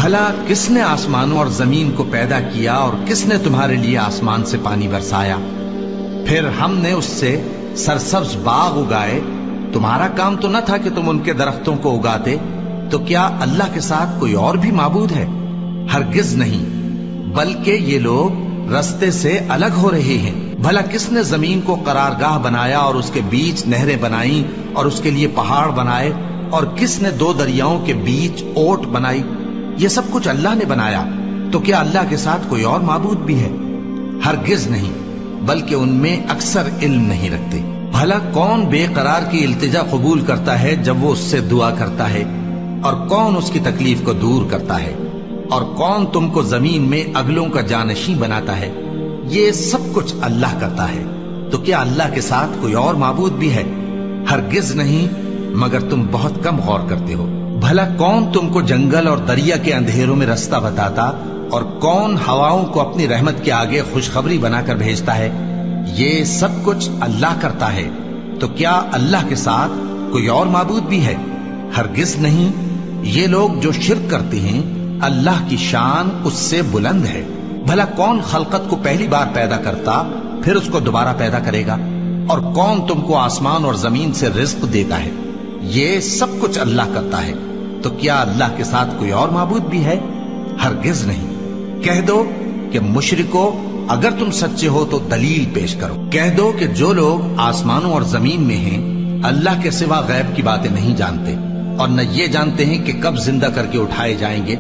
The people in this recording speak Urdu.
بھلا کس نے آسمانوں اور زمین کو پیدا کیا اور کس نے تمہارے لیے آسمان سے پانی برسایا؟ پھر ہم نے اس سے سرسبز باغ اگائے، تمہارا کام تو نہ تھا کہ تم ان کے درختوں کو اگاتے؟ تو کیا اللہ کے ساتھ کوئی اور بھی معبود ہے؟ ہرگز نہیں، بلکہ یہ لوگ رستے سے الگ ہو رہے ہیں۔ بھلا کس نے زمین کو قرارگاہ بنایا اور اس کے بیچ نہریں بنائیں اور اس کے لیے پہاڑ بنائے، اور کس نے دو دریاؤں کے بیچ اوٹ بنائی؟ یہ سب کچھ اللہ نے بنایا، تو کیا اللہ کے ساتھ کوئی اور معبود بھی ہے؟ ہرگز نہیں، بلکہ ان میں اکثر علم نہیں رکھتے۔ بھلا کون بے قرار کی التجا قبول کرتا ہے جب وہ اس سے دعا کرتا ہے، اور کون اس کی تکلیف کو دور کرتا ہے، اور کون تم کو زمین میں اگلوں کا جانشین بناتا ہے؟ یہ سب کچھ اللہ کرتا ہے، تو کیا اللہ کے ساتھ کوئی اور معبود بھی ہے؟ ہرگز نہیں، مگر تم بہت کم غور کرتے ہو۔ بھلا کون تم کو جنگل اور دریا کے اندھیروں میں رستہ بتاتا، اور کون ہواؤں کو اپنی رحمت کے آگے خوشخبری بنا کر بھیجتا ہے؟ یہ سب کچھ اللہ کرتا ہے، تو کیا اللہ کے ساتھ کوئی اور معبود بھی ہے؟ ہرگز نہیں۔ یہ لوگ جو شرک کرتے ہیں، اللہ کی شان اس سے بلند ہے۔ بھلا کون خلقت کو پہلی بار پیدا کرتا پھر اس کو دوبارہ پیدا کرے گا؟ اور کون تم کو آسمان اور زمین سے رزق دیتا ہے؟ یہ سب کچھ اللہ کرتا ہے، تو کیا اللہ کے ساتھ کوئی اور معبود بھی ہے؟ ہرگز نہیں۔ کہہ دو کہ مشرکو، اگر تم سچے ہو تو دلیل پیش کرو۔ کہہ دو کہ جو لوگ آسمانوں اور زمین میں ہیں اللہ کے سوا غیب کی باتیں نہیں جانتے، اور نہ یہ جانتے ہیں کہ کب زندہ کر کے اٹھائے جائیں گے،